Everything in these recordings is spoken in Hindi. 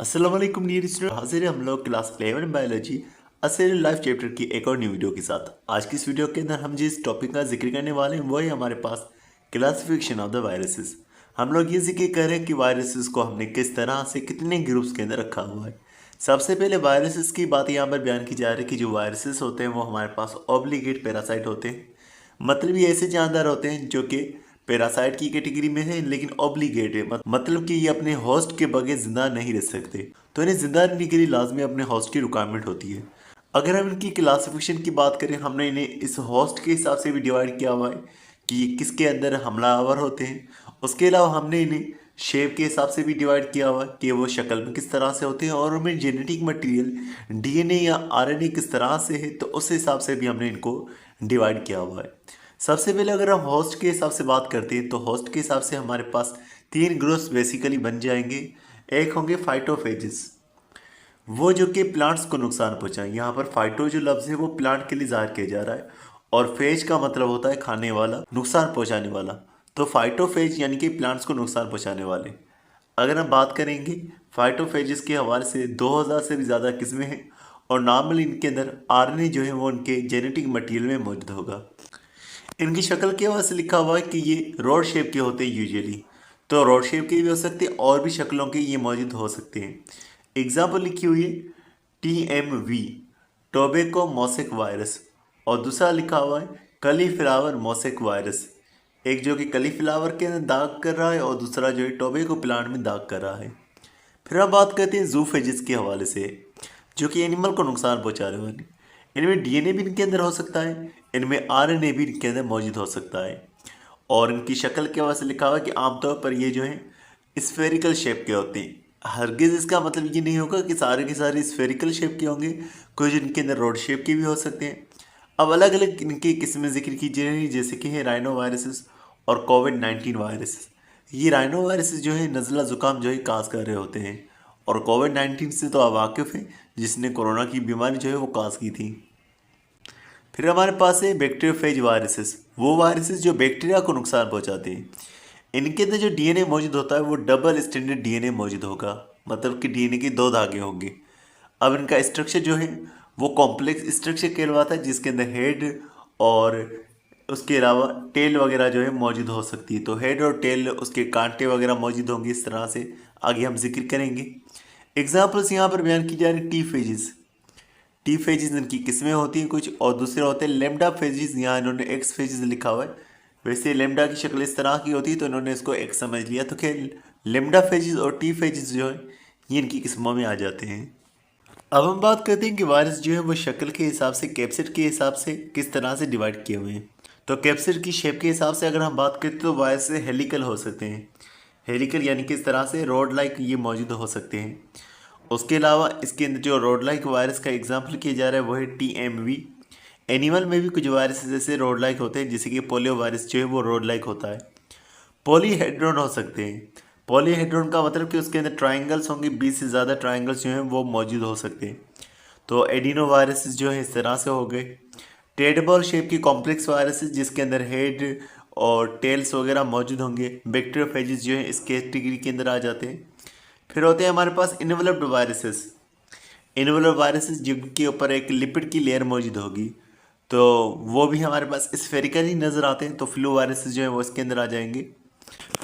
अस्सलाम वालेकुम डियर स्टूडेंट, हाजिर है हम लोग क्लास 11 बायोलॉजी असेल लाइफ चैप्टर की एक और न्यू वीडियो के साथ। आज की इस वीडियो के अंदर हम जिस टॉपिक का जिक्र करने वाले हैं वो है हमारे पास क्लासिफिकेशन ऑफ द वायरसेस। हम लोग ये जिक्र कर रहे हैं कि वायरसेस को हमने किस तरह से कितने ग्रुप्स के अंदर रखा हुआ है। सबसे पहले वायरसेस की बात यहाँ पर बयान की जा रही है कि जो वायरसेस होते हैं वो हमारे पास ऑब्लिगेट पैरासाइट होते हैं, मतलब ये ऐसे जानदार होते हैं जो कि पैरासाइट की कैटेगरी में है लेकिन ऑब्लिगेट है, मतलब कि ये अपने होस्ट के बगैर जिंदा नहीं रह सकते। तो इन्हें जिंदा रहने के लिए लाजमी अपने होस्ट की रिक्वायरमेंट होती है। अगर हम इनकी क्लासिफिकेशन की बात करें, हमने इन्हें इस होस्ट के हिसाब से भी डिवाइड किया हुआ है कि ये किसके अंदर हमलावर होते हैं। उसके अलावा हमने इन्हें शेप के हिसाब से भी डिवाइड किया हुआ है कि वो शक्ल में किस तरह से होते हैं, और उनमें जेनेटिक मटेरियल डीएनए या आरएनए किस तरह से है, तो उस हिसाब से भी हमने इनको डिवाइड किया हुआ है। सबसे पहले अगर हम होस्ट के हिसाब से बात करते हैं तो होस्ट के हिसाब से हमारे पास तीन ग्रुप्स बेसिकली बन जाएंगे। एक होंगे फाइटोफेजेस, वो जो कि प्लांट्स को नुकसान पहुंचाएं। यहाँ पर फाइटो जो लफ्ज़ है वो प्लांट के लिए ज़ाहिर किया जा रहा है, और फेज का मतलब होता है खाने वाला, नुकसान पहुंचाने वाला। तो फाइटोफेज यानी कि प्लांट्स को नुकसान पहुंचाने वाले। अगर हम बात करेंगे फाइटोफेजेस के हवाले से 2000 से भी ज़्यादा किस्में हैं, और नॉर्मली इनके अंदर आरएनए जो है वो उनके जेनेटिक मटीरियल में मौजूद होगा। इनकी शक्ल के वजह से लिखा हुआ है कि ये रोड शेप के होते हैं यूजुअली, तो रोड शेप के भी हो सकते हैं और भी शक्लों के ये मौजूद हो सकते हैं। एग्जाम्पल लिखी हुई है TMV, टोबैको मोसेक वायरस, और दूसरा लिखा हुआ है कलीफ्लावर मोसेक वायरस। एक जो कि कलीफ्लावर के अंदर दाग कर रहा है और दूसरा जो है टोबैको प्लांट में दाग कर रहा है। फिर हम बात करते हैं जूफेजिस के हवाले से, जो कि एनिमल को नुकसान पहुंचा रहे वाले। इनमें डीएनए भी इनके अंदर हो सकता है, इनमें आरएनए भी इनके अंदर मौजूद हो सकता है, और इनकी शक्ल के वजह से लिखा हुआ है कि आमतौर पर ये जो है स्फेरिकल शेप के होते हैं। हरगिज़ इसका मतलब ये नहीं होगा कि सारे के सारे स्फेरिकल शेप के होंगे, कुछ इनके अंदर रोड शेप के भी हो सकते हैं। अब अलग अलग इनकी किस्में जिक्र की जा रही है, जैसे कि है राइनो वायरसेस और कोविड-19 वायरसेस। ये राइनो वायरसेस जो है नज़ला ज़ुकाम जो है काज कर रहे होते हैं, और कोविड-19 से तो आप वाकिफ़ हैं, जिसने कोरोना की बीमारी जो है वो काज की थी। फिर हमारे पास है बैक्टीरियोफेज वायरसेस, वो वायरसेस जो बैक्टीरिया को नुकसान पहुंचाते हैं। इनके अंदर जो डीएनए मौजूद होता है वो डबल स्टैंडर्ड डीएनए मौजूद होगा, मतलब कि डीएनए के दो धागे होंगे। अब इनका स्ट्रक्चर जो है वो कॉम्प्लेक्स स्ट्रक्चर कहलवाता है, जिसके अंदर हेड और उसके अलावा टेल वगैरह जो है मौजूद हो सकती है। तो हेड और टेल उसके कांटे वगैरह मौजूद होंगे, इस तरह से आगे हम जिक्र करेंगे। एग्जाम्पल्स यहाँ पर बयान की जा रही टी फेजिस। टी फेजिस इनकी किस्में होती हैं कुछ, और दूसरे होते हैं लेमडा फेजिस। यहाँ इन्होंने एक्स फेजिस लिखा हुआ है, वैसे लेमडा की शक्ल इस तरह की होती है तो इन्होंने इसको एक्स समझ लिया। तो खैर लेमडा फेजिस और टी फेजिस जो है ये इनकी किस्मों में आ जाते हैं। अब हम बात करते हैं कि वायरस जो है वो शक्ल के हिसाब से, कैप्सिड के हिसाब से किस तरह से डिवाइड किए हुए हैं। तो कैप्सिड की शेप के हिसाब से अगर हम बात करें तो वायरस हेलिकल हो सकते हैं। हेलिकल यानी कि इस तरह से रोड लाइक ये मौजूद हो सकते हैं। उसके अलावा इसके अंदर जो रोड लाइक वायरस का एग्जाम्पल किया जा रहा है वो है TMV। एनिमल में भी कुछ वायरस जैसे रोड लाइक होते हैं, जैसे कि पोलियो वायरस जो है वो रोड लाइक होता है। पॉलीहेड्रॉन हो सकते हैं। पॉलीहेड्रॉन का मतलब कि उसके अंदर ट्राइंगल्स होंगे, 20 से ज़्यादा ट्राइंगल्स जो हैं वो मौजूद हो सकते हैं। तो एडिनो वायरसेस जो है इस तरह से हो गए। टेडबॉल शेप की कॉम्प्लेक्स वायरसेस जिसके अंदर हेड और टेल्स वगैरह मौजूद होंगे। बैक्टीरियोफेजेस जो है इस कैटेगरी के अंदर आ जाते हैं। फिर होते हैं हमारे पास इन्वेलप्ड वायरसेस। इन्वेलप्ड वायरसेस जिनके ऊपर एक लिपिड की लेयर मौजूद होगी, तो वो भी हमारे पास स्फेरिकल ही नज़र आते हैं। तो फ्लू वायरसेस जो है वो इसके अंदर आ जाएंगे।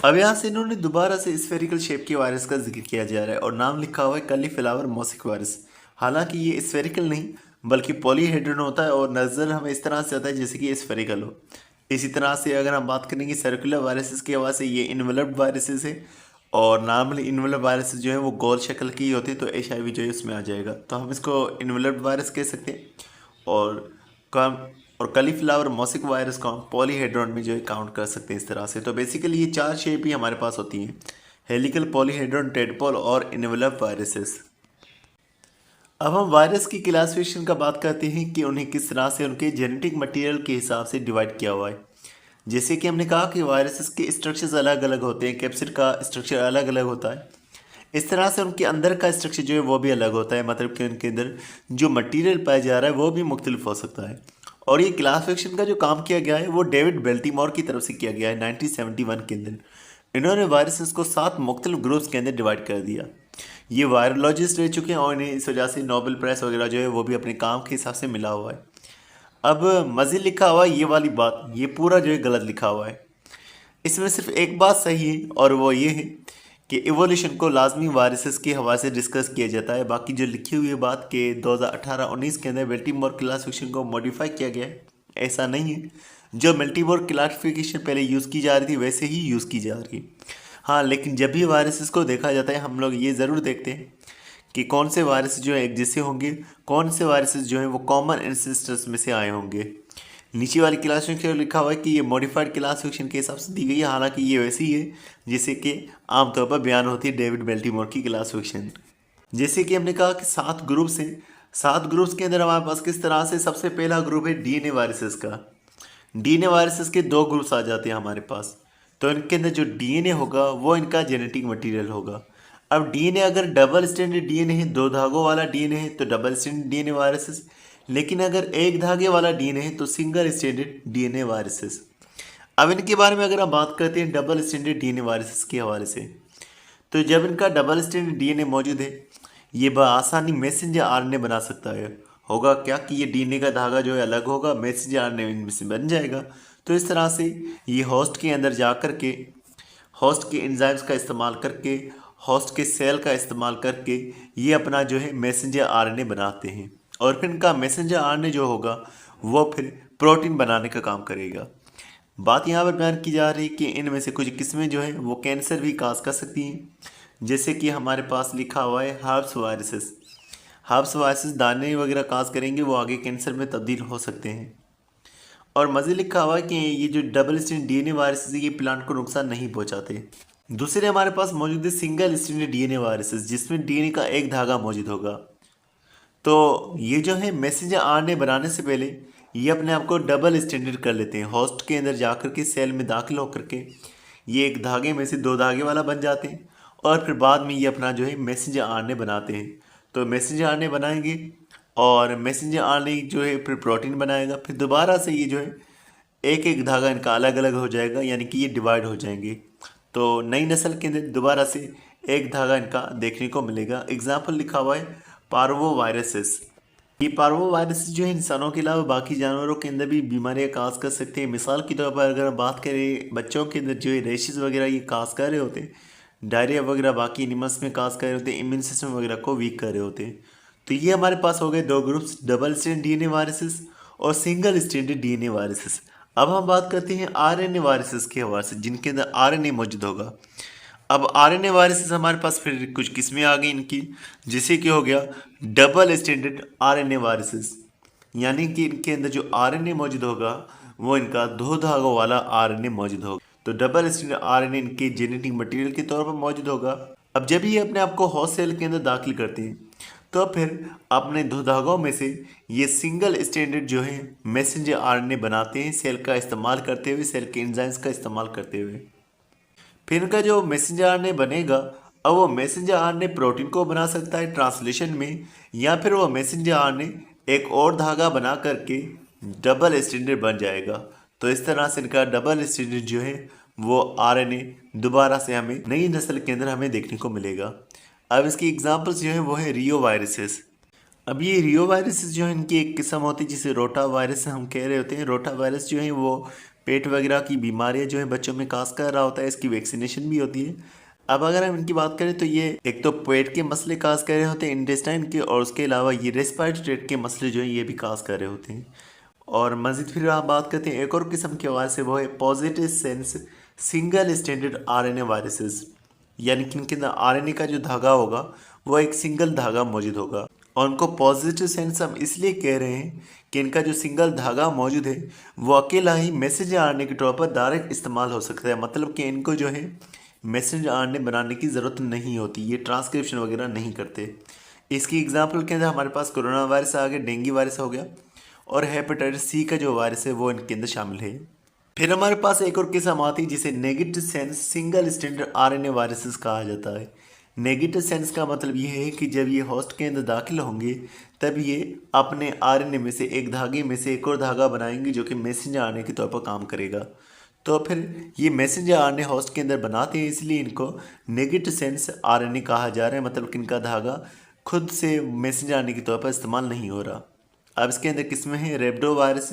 अब यहाँ से इन्होंने दोबारा से स्फेरिकल शेप के वायरस का जिक्र किया जा रहा है, और नाम लिखा हुआ है कलीफ्लावर मोसेक वायरस। हालांकि ये स्फेरिकल नहीं बल्कि पॉलीहेड्रन होता है, और नज़र हमें इस तरह से आता है जैसे कि स्फेरिकल हो। इसी तरह से अगर हम बात करेंगे सर्कुलर वायरसेस के हवाले से, ये इन्वेलप्ड वायरसेस है, और नॉर्मली इन्वेलप्ड वायरसेस जो है वो गोल शक्ल की होती है, तो HIV जो है उसमें आ जाएगा, तो हम इसको इन्वेलप्ड वायरस कह सकते हैं। और कम और कलीफ्लावर मोसेक वायरस को हम पॉलीहेड्रॉन में जो है काउंट कर सकते हैं इस तरह से। तो बेसिकली ये चार शेप ही हमारे पास होती हैं: हेलिकल, पॉलीहेड्रॉन, टेडपोल और इन्वेलप वायरसेस। अब हम वायरस की क्लासिफिकेशन का बात करते हैं कि उन्हें किस तरह से उनके जेनेटिक मटेरियल के हिसाब से डिवाइड किया हुआ है। जैसे कि हमने कहा कि वायरसेस के स्ट्रक्चर्स अलग अलग होते हैं, कैप्सिड का स्ट्रक्चर अलग अलग होता है, इस तरह से उनके अंदर का स्ट्रक्चर जो है वो भी अलग होता है, मतलब कि उनके अंदर जो मटेरियल पाया जा रहा है वो भी मुख्तलिफ हो सकता है। और ये क्लासिफिकेशन का जो काम किया गया है वो डेविड बेल्टीमोर की तरफ से किया गया है 1971 के अंदर। इन्होंने वायरसेस को 7 मुख्तलिफ ग्रुप्स के अंदर डिवाइड कर दिया ये वायरोलॉजिस्ट रह चुके हैं और इन्हें इस वजह से नोबेल प्राइज़ वगैरह जो है वो भी अपने काम के हिसाब से मिला हुआ है। अब मज़ीद लिखा हुआ है ये वाली बात, ये पूरा जो है गलत लिखा हुआ है। इसमें सिर्फ एक बात सही है और वो ये है कि इवोल्यूशन को लाजमी वारिसेस के हवाले से डिस्कस किया जाता है। बाकी जो लिखी हुई बात कि 2018-19 के अंदर मल्टीमोर क्लासिफिकेशन को मॉडिफाई किया गया है, ऐसा नहीं है। जो मल्टीमोर क्लासिफिकेशन पहले यूज़ की जा रही थी वैसे ही यूज़ की जा रही है। हाँ, लेकिन जब भी वायरसेस को देखा जाता है हम लोग ये ज़रूर देखते हैं कि कौन से वायरस जो है एक जैसे होंगे, कौन से वायरसेस जो हैं वो कॉमन एंसेस्टर्स में से आए होंगे। नीचे वाली क्लासिफिकेशन लिखा हुआ है कि ये मॉडिफाइड क्लासिफिकेशन के हिसाब से दी गई है, हालांकि ये वैसी ही है जैसे कि आमतौर पर बयान होती है डेविड बेल्टीमोर की क्लासिफिकेशन। जैसे कि हमने कहा कि 7 ग्रुप्स हैं, 7 ग्रुप्स के अंदर हमारे पास किस तरह से सबसे पहला ग्रुप है डीएनए वायरसेस का। डीएनए वायरसेस के 2 ग्रुप्स आ जाते हैं हमारे पास। तो इनके अंदर जो डीएनए होगा वो इनका जेनेटिक मटेरियल होगा। अब डीएनए अगर डबल स्टैंडर्ड डीएनए है, 2 धागों वाला डीएनए है तो डबल स्टैंडर्ड डीएनए वायरसेस, लेकिन अगर एक धागे वाला डीएनए है तो सिंगल स्टैंडर्ड डीएनए वायरसेस। अब इनके बारे में अगर हम बात करते हैं डबल स्टैंडर्ड डीएनए वायरसेस के हवाले से, तो जब इनका डबल स्टैंडर्ड डीएनए मौजूद है ये बआसानी मैसेंजर आरएनए बना सकता है। होगा क्या कि ये डीएनए का धागा जो है अलग होगा, मैसेंजर आरएनए इनमें से बन जाएगा। तो इस तरह से ये होस्ट के अंदर जा कर के होस्ट के एंजाइम्स का इस्तेमाल करके, होस्ट के सेल का इस्तेमाल करके ये अपना जो है मैसेंजर आरएनए बनाते हैं और फिर इनका मैसेंजर आरएनए जो होगा वो फिर प्रोटीन बनाने का काम करेगा। बात यहाँ पर बयान की जा रही है कि इनमें से कुछ किस्में जो हैं वो कैंसर भी काज कर सकती हैं, जैसे कि हमारे पास लिखा हुआ है हर्ब्स वायरसेस। हर्ब्स वायरसेस दाने वगैरह काज करेंगे, वो आगे कैंसर में तब्दील हो सकते हैं। और मज़ीद लिखा हुआ है कि ये जो डबल स्टैंडर्ड डीएनए वायरसेस ये प्लांट को नुकसान नहीं पहुंचाते। दूसरे हमारे पास मौजूद है सिंगल स्टैंडर्ड डीएनए वायरसेस, जिसमें डीएनए का एक धागा मौजूद होगा। तो ये जो है मैसेंजर आरएनए बनाने से पहले ये अपने आप को डबल स्टैंडर्ड कर लेते हैं। होस्ट के अंदर जाकर के सेल में दाखिल होकर के ये एक धागे में से 2 धागे वाला बन जाते हैं और फिर बाद में ये अपना जो है मैसेंजर आरएनए बनाते हैं। तो मैसेंजर आरएनए बनाएंगे और मैसेंजर आरएनए जो है फिर प्रोटीन बनाएगा, फिर दोबारा से ये जो है एक एक धागा इनका अलग अलग हो जाएगा, यानी कि ये डिवाइड हो जाएंगे। तो नई नस्ल के अंदर दोबारा से एक धागा इनका देखने को मिलेगा। एग्जाम्पल लिखा हुआ है पार्वो वायरसेस। ये पार्वो वायरसेस जो है इंसानों के अलावा बाकी जानवरों के अंदर भी बीमारियां काज कर सकते हैं। मिसाल के तौर पर अगर हम बात करें बच्चों के अंदर जो है रेशेस वगैरह ये काज कर रहे होते हैं, डायरिया वगैरह बाकी एनिमल्स में काज कर रहे होते हैं, इम्यून सिस्टम वगैरह को वीक कर रहे होते हैं। तो ये हमारे पास हो गए 2 groups, double standard DNA viruses और सिंगल स्टैंडर्ड डीएनए वायरसेस। अब हम बात करते हैं आरएनए वायरसेस के हवाले से, जिनके अंदर आरएनए मौजूद होगा। अब आरएनए वायरसेस हमारे पास फिर कुछ किस्में आ गई इनकी, जैसे कि हो गया डबल स्टैंडर्ड आरएनए वायरसेस, यानी कि इनके अंदर जो आरएनए मौजूद होगा वो इनका 2 धागों वाला आरएनए मौजूद होगा। तो डबल स्टैंडर्ड आरएनए इनके जेनेटिक मटेरियल के तौर पर मौजूद होगा। अब जब ये अपने आप को होस्ट सेल के अंदर दाखिल करते हैं तो फिर अपने 2 धागों में से ये सिंगल स्टैंडर्ड जो है मैसेंजर आरएनए बनाते हैं, सेल का इस्तेमाल करते हुए, सेल के एंजाइम्स का इस्तेमाल करते हुए। फिर इनका जो मैसेंजर आरएनए बनेगा, अब वो मैसेंजर आरएनए प्रोटीन को बना सकता है ट्रांसलेशन में, या फिर वो मैसेंजर आरएनए एक और धागा बना करके डबल स्टैंडर्ड बन जाएगा। तो इस तरह से इनका डबल स्टैंडर्ड जो है वो आरएनए दोबारा से हमें नई नस्ल के अंदर हमें देखने को मिलेगा। अब इसकी एग्जांपल्स जो है वो है रियो वायरसेस। अब ये रियो वायरसेस जो है इनकी एक किस्म होती है जिसे रोटा वायरस हम कह रहे होते हैं। रोटा वायरस जो है वो पेट वगैरह की बीमारियां जो है बच्चों में काज कर रहा होता है, इसकी वैक्सीनेशन भी होती है। अब अगर हम इनकी बात करें तो ये एक तो पेट के मसले काज कर रहे होते हैं इंटेस्टाइन के, और उसके अलावा ये रेस्पिरेटरी ट्रैक्ट के मसले जो है ये भी काज कर रहे होते हैं। और मज़ीद फिर आप बात करते हैं एक और किस्म के वायरस से, वो है positive sense single standard RNA viruses, यानी कि इनके अंदर आरएनए का जो धागा होगा वो एक सिंगल धागा मौजूद होगा। और उनको पॉजिटिव सेंस हम इसलिए कह रहे हैं कि इनका जो सिंगल धागा मौजूद है वो अकेला ही मैसेंजर आरएनए के तौर पर डायरेक्ट इस्तेमाल हो सकता है। मतलब कि इनको जो है मैसेंजर आरएनए बनाने की ज़रूरत नहीं होती, ये ट्रांसक्रिप्शन वगैरह नहीं करते। इसकी एग्जाम्पल के अंदर हमारे पास कोरोना वायरस आ गया, डेंगू वायरस हो गया, और हेपेटाइटिस सी का जो वायरस है वो इनके अंदर शामिल है। फिर हमारे पास एक और किस्म आती है जिसे negative sense single standard RNA viruses कहा जाता है। नेगेटिव सेंस का मतलब ये है कि जब ये होस्ट के अंदर दाखिल होंगे तब ये अपने आरएनए में से एक धागे में से एक और धागा बनाएंगे जो कि मैसेंजर आरएनए के तौर पर काम करेगा। तो फिर ये मैसेंजर आरएनए होस्ट के अंदर बनाते हैं, इसलिए इनको नेगेटिव सेंस आरएनए कहा जा रहा है, मतलब कि इनका धागा खुद से मैसेंजर आरएनए के तौर पर इस्तेमाल नहीं हो रहा। अब इसके अंदर किस्में हैं रेबडो वायरस,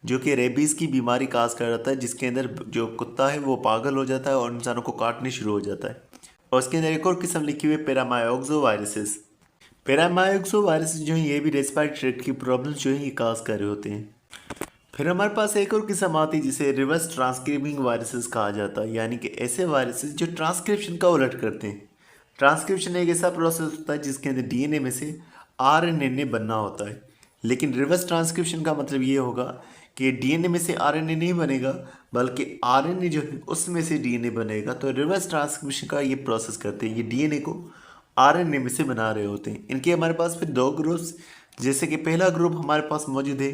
जो कि रेबीज़ की बीमारी काज कर जाता है, जिसके अंदर जो कुत्ता है वो पागल हो जाता है और इंसानों को काटने शुरू हो जाता है। और इसके अंदर एक और किस्म लिखी हुई है पैरामाइक्सो वायरसेस। पैरामाइक्सो वायरस जो है ये भी रेस्पिरेटरी ट्रैक्ट की प्रॉब्लम जो है ये काज कर रहे होते हैं। फिर हमारे पास एक और किस्म आती है जिसे रिवर्स ट्रांसक्रिप्टिंग वायरसेस कहा जाता है, यानी कि ऐसे वायरसेस जो ट्रांसक्रिप्शन का उलट करते हैं। ट्रांसक्रिप्शन एक ऐसा प्रोसेस होता है जिसके अंदर डीएनए में से आरएनए बनना होता है, लेकिन रिवर्स ट्रांसक्रिप्शन का मतलब ये होगा कि डीएनए में से आरएनए नहीं बनेगा, बल्कि आरएनए जो है उसमें से डीएनए बनेगा। तो रिवर्स ट्रांसक्रिप्शन का ये प्रोसेस करते हैं, ये डीएनए को आरएनए में से बना रहे होते हैं। इनके हमारे पास फिर दो ग्रुप्स, जैसे कि पहला ग्रुप हमारे पास मौजूद है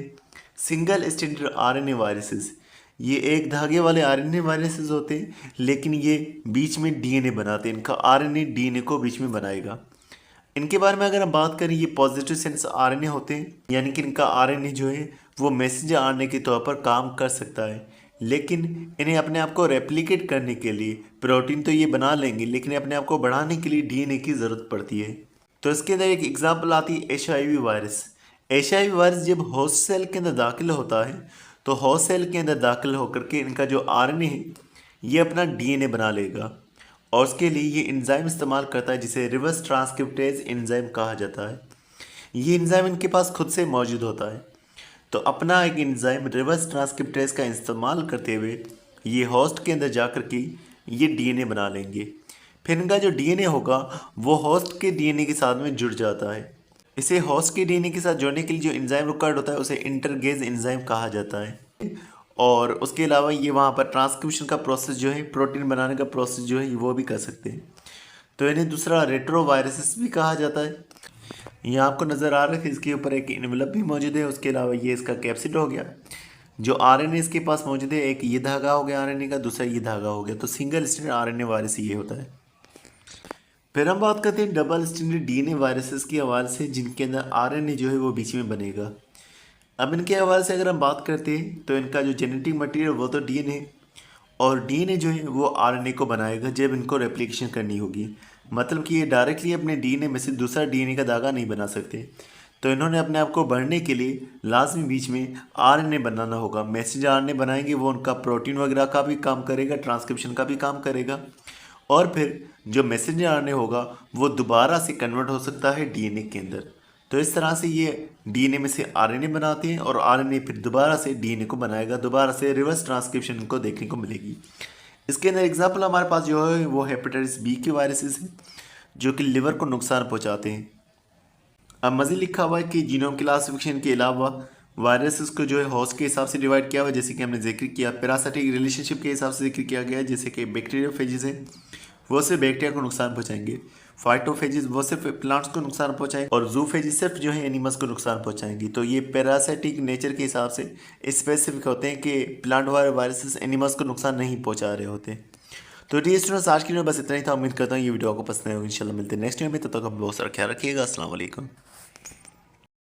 सिंगल स्ट्रैंडेड आरएनए वायरसेस। ये एक धागे वाले आरएनए वायरसेस होते हैं, लेकिन ये बीच में डीएनए बनाते हैं। इनका आरएनए डीएनए को बीच में बनाएगा। इनके बारे में अगर हम बात करें, ये पॉजिटिव सेंस आरएनए होते हैं, यानी कि इनका आरएनए जो है वो मैसेंजर आरएनए के तौर पर काम कर सकता है, लेकिन इन्हें अपने आप को रेप्लिकेट करने के लिए प्रोटीन तो ये बना लेंगे, लेकिन अपने आप को बढ़ाने के लिए डीएनए की ज़रूरत पड़ती है। तो इसके अंदर एक एग्जाम्पल आती है HIV वायरस। HIV वायरस जब होस्ट सेल के अंदर दाखिल होता है, तो होस्ट सेल के अंदर दाखिल होकर के इनका जो आरएनए है ये अपना डीएनए बना लेगा, और उसके लिए ये एंजाइम इस्तेमाल करता है जिसे रिवर्स ट्रांसक्रिप्टेज एंजाइम कहा जाता है। ये एंजाइम इनके पास खुद से मौजूद होता है, तो अपना एक एंजाइम रिवर्स ट्रांसक्रिप्टेज का इस्तेमाल करते हुए ये होस्ट के अंदर जा कर के ये डीएनए बना लेंगे। फिर इनका जो डीएनए होगा वो होस्ट के डीएनए के साथ में जुड़ जाता है। इसे होस्ट के डीएनए के साथ जोड़ने के लिए जो एंजाइम रिक्वायर्ड होता है उसे इंटरगेज एंजाइम कहा जाता है। और उसके अलावा ये वहाँ पर ट्रांसक्रिप्शन का प्रोसेस जो है, प्रोटीन बनाने का प्रोसेस जो है वो भी कर सकते हैं। तो इन्हें दूसरा रेट्रो वायरसेस भी कहा जाता है। यहाँ आपको नज़र आ रहा है कि इसके ऊपर एक इनवेलप भी मौजूद है। उसके अलावा ये इसका कैप्सिड हो गया, जो आरएनए इसके पास मौजूद है, एक ये धागा हो गया आरएनए का, दूसरा ये धागा हो गया। तो सिंगल स्ट्रैंडेड आरएनए वायरस ये होता है। फिर हम बात करते हैं डबल स्ट्रैंडेड डीएनए वायरसेस के हवाले से, जिनके अंदर आरएनए जो है वो बीच में बनेगा। अब इनके हवाले से अगर हम बात करते हैं तो इनका जो जेनेटिक मटेरियल वो तो डीएनए, और डीएनए जो है वो आरएनए को बनाएगा जब इनको रेप्लिकेशन करनी होगी। मतलब कि ये डायरेक्टली अपने डीएनए में से दूसरा डीएनए का धागा नहीं बना सकते, तो इन्होंने अपने आप को बढ़ने के लिए लाजमी बीच में आरएनए बनाना होगा। मैसेंजर आरएनए बनाएंगे, वो उनका प्रोटीन वगैरह का भी काम करेगा, ट्रांसक्रिप्शन का भी काम करेगा, और फिर जो मैसेंजर आरएनए होगा वो दोबारा से कन्वर्ट हो सकता है डीएनए के अंदर। तो इस तरह से ये डीएनए में से आरएनए बनाते हैं, और आरएनए फिर दोबारा से डीएनए को बनाएगा, दोबारा से रिवर्स ट्रांसक्रिप्शन इनको देखने को मिलेगी। इसके अंदर एग्जाम्पल हमारे पास जो है वो हेपेटाइटिस बी के वायरसेस हैं, जो कि लिवर को नुकसान पहुंचाते हैं। अब मज़ीद लिखा हुआ है कि जीनोम क्लासिफिकेशन के अलावा वायरसेस को जो है होस्ट के हिसाब से डिवाइड किया हुआ है, जैसे कि हमने जिक्र किया। पैरासिटिक रिलेशनशिप के हिसाब से जिक्र किया गया है, जैसे कि बैक्टीरियोफेजेस हैं वो सिर्फ बैक्टीरिया को नुकसान पहुंचाएंगे, फाइटोफेजेस वो सिर्फ प्लांट्स को नुकसान पहुंचाएंगे, और जूफेजेस सिर्फ जो है एनिमल्स को नुकसान पहुंचाएंगी। तो ये पैरासिटिक नेचर के हिसाब से स्पेसिफिक होते हैं कि प्लांट वाले वायरसेस एनिमल्स को नुकसान नहीं पहुंचा रहे होते। तो डियर स्टूडेंट्स, आज की वीडियो बस इतना ही था। उम्मीद करता हूँ ये वीडियो आपको पसंद आएगा। इंशाल्लाह मिलते हैं नेक्स्ट वीडियो में, तब तक आप बहुत सारा ख्याल रखिएगा। अस्सलाम वालेकुम।